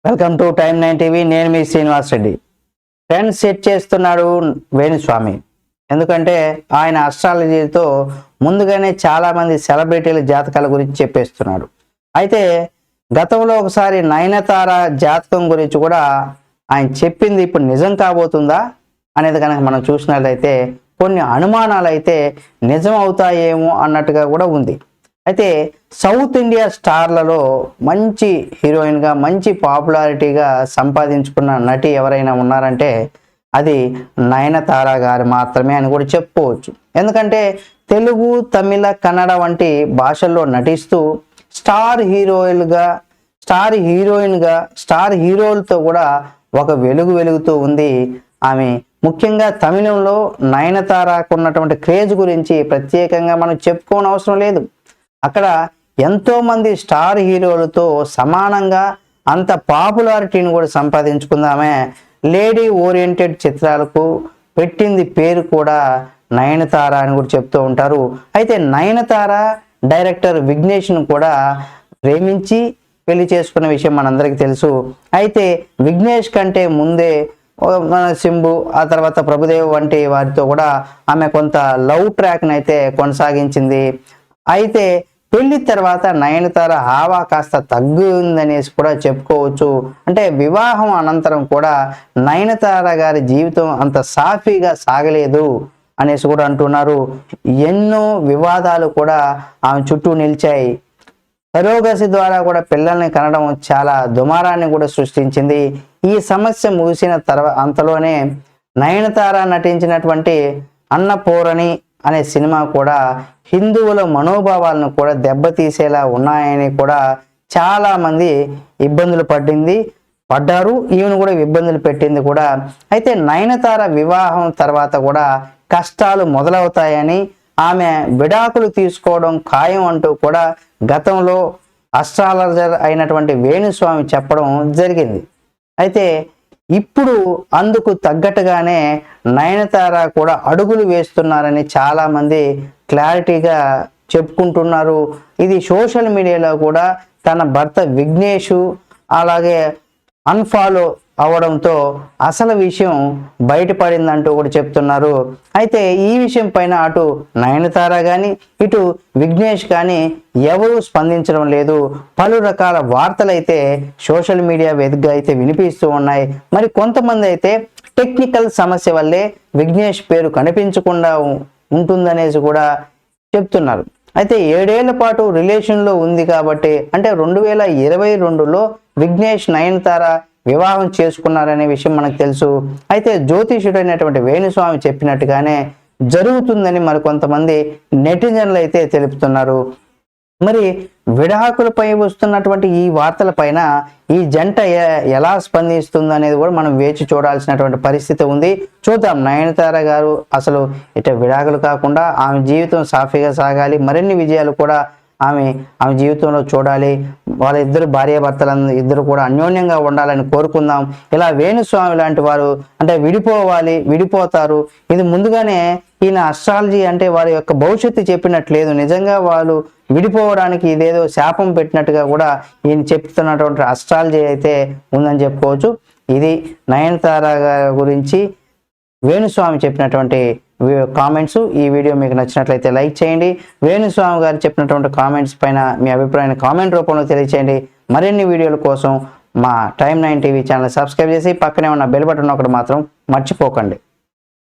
Welcome to time 9 TV. నేను మీ Srinivas Reddy. Trend set చేస్తున్నాడు వేణుస్వామి. ఎందుకంటే ఆయన అస్ట్రాలజీతో ముందుగానే చాలామంది సెలబ్రిటీల జాతకాల గురించి చెప్పేస్తున్నాడు. అయితే గతంలో ఒకసారి నయనతార జాతకం గురించి కూడా ఆయన చెప్పింది ఇప్పుడు నిజం కాబోతుందా అనేది కనుక మనం చూసినట్లయితే కొన్ని అనుమానాలు అయితే నిజం అవుతాయేమో అన్నట్టుగా కూడా ఉంది. అయితే సౌత్ ఇండియా స్టార్లలో మంచి హీరోయిన్గా మంచి పాపులారిటీగా సంపాదించుకున్న నటి ఎవరైనా ఉన్నారంటే అది నయనతార గారు మాత్రమే అని కూడా చెప్పుకోవచ్చు. ఎందుకంటే తెలుగు, తమిళ, కన్నడ వంటి భాషల్లో నటిస్తూ స్టార్ హీరోలతో కూడా ఒక వెలుగుతూ ఉంది ఆమె. ముఖ్యంగా తమిళంలో నయనతారకు ఉన్నటువంటి క్రేజ్ గురించి ప్రత్యేకంగా మనం చెప్పుకోని అవసరం లేదు. అక్కడ ఎంతోమంది స్టార్ హీరోలతో సమానంగా అంత పాపులారిటీని కూడా సంపాదించుకుందామే. లేడీ ఓరియంటెడ్ చిత్రాలకు పెట్టింది పేరు కూడా నయనతార అని కూడా చెప్తూ ఉంటారు. అయితే నయనతార డైరెక్టర్ విఘ్నేష్ను కూడా ప్రేమించి పెళ్లి చేసుకున్న విషయం మనందరికీ తెలుసు. అయితే విఘ్నేష్ కంటే ముందే మన శంభు, ఆ తర్వాత ప్రభుదేవ్ వంటి వారితో కూడా ఆమె కొంత లవ్ ట్రాక్ని అయితే కొనసాగించింది. అయితే పెళ్లి తర్వాత నయనతార హావా కాస్త తగ్గుందనేసి కూడా చెప్పుకోవచ్చు. అంటే వివాహం అనంతరం కూడా నయనతార గారి జీవితం అంత సాఫీగా సాగలేదు అనేసి కూడా అంటున్నారు. ఎన్నో వివాదాలు కూడా ఆమె చుట్టూ నిలిచాయి. సరోగసి ద్వారా కూడా పిల్లల్ని కనడం చాలా దుమారాన్ని కూడా సృష్టించింది. ఈ సమస్య ముగిసిన అంతలోనే నయనతార నటించినటువంటి అన్నపూరణి అనే సినిమా కూడా హిందువుల మనోభావాలను కూడా దెబ్బతీసేలా ఉన్నాయని కూడా చాలా మంది ఇబ్బందులు పడ్డారు. ఈమెను కూడా ఇబ్బందులు పెట్టింది కూడా. అయితే నయనతార వివాహం తర్వాత కూడా కష్టాలు మొదలవుతాయని, ఆమె విడాకులు తీసుకోవడం ఖాయం అంటూ కూడా గతంలో అస్ట్రాలజర్ అయినటువంటి వేణుస్వామి చెప్పడం జరిగింది. అయితే ఇప్పుడు అందుకు తగ్గట్టుగానే నయనతార కూడా అడుగులు వేస్తున్నారని చాలామంది క్లారిటీగా చెప్పుకుంటున్నారు. ఇది సోషల్ మీడియాలో కూడా తన భర్త విఘ్నేష్ అలాగే అన్ఫాలో అవడంతో అసలు విషయం బయటపడిందంటూ కూడా చెప్తున్నారు. అయితే ఈ విషయం పైన అటు నయనతార కానీ ఇటు విఘ్నేష్ కానీ ఎవరూ స్పందించడం లేదు. పలు రకాల వార్తలు అయితే సోషల్ మీడియా వేదికగా అయితే వినిపిస్తూ ఉన్నాయి. మరి కొంతమంది అయితే టెక్నికల్ సమస్య వల్లే విఘ్నేష్ పేరు కనిపించకుండా ఉంటుందనేసి కూడా చెప్తున్నారు. అయితే 7 ఏళ్ల పాటు రిలేషన్లో ఉంది కాబట్టి, అంటే 2022లో విఘ్నేష్ నయనతార వివాహం చేసుకున్నారనే విషయం మనకు తెలుసు. అయితే జ్యోతిషుడైనటువంటి వేణుస్వామి చెప్పినట్టుగానే జరుగుతుందని మరి కొంతమంది నెటిజన్లు అయితే తెలుపుతున్నారు. మరి విడాకులపై వస్తున్నటువంటి ఈ వార్తల పైన ఈ జంట ఎలా స్పందిస్తుంది అనేది కూడా మనం వేచి చూడాల్సినటువంటి పరిస్థితి ఉంది. చూద్దాం నయనతార గారు అసలు విడాకులు కాకుండా ఆమె జీవితం సాఫీగా సాగాలి, మరిన్ని విజయాలు కూడా ఆమె జీవితంలో చూడాలి. వాళ్ళిద్దరు భార్యాభర్తలు ఇద్దరు కూడా అన్యోన్యంగా ఉండాలని కోరుకుందాం. ఇలా వేణుస్వామి లాంటి వారు అంటే విడిపోతారు. ఇది ముందుగానే ఈయన అస్ట్రాలజీ అంటే వారి యొక్క భవిష్యత్తు చెప్పినట్లేదు. నిజంగా వాళ్ళు విడిపోవడానికి ఇదేదో శాపం పెట్టినట్టుగా కూడా ఈయన చెప్తున్నటువంటి అస్ట్రాలజీ అయితే ఉందని చెప్పుకోవచ్చు. ఇది నయనతార గురించి వేణుస్వామి చెప్పినటువంటి కామెంట్స్. ఈ వీడియో మీకు నచ్చినట్లయితే లైక్ చేయండి. వేణుస్వామి గారు చెప్పినటువంటి కామెంట్స్ పైన మీ అభిప్రాయాన్ని కామెంట్ రూపంలో తెలియచేయండి. మరిన్ని వీడియోల కోసం మా టైమ్ 9 టీవీ ఛానల్ సబ్స్క్రైబ్ చేసి పక్కనే ఉన్న బెల్ బటన్ ఒకటి మాత్రం మర్చిపోకండి.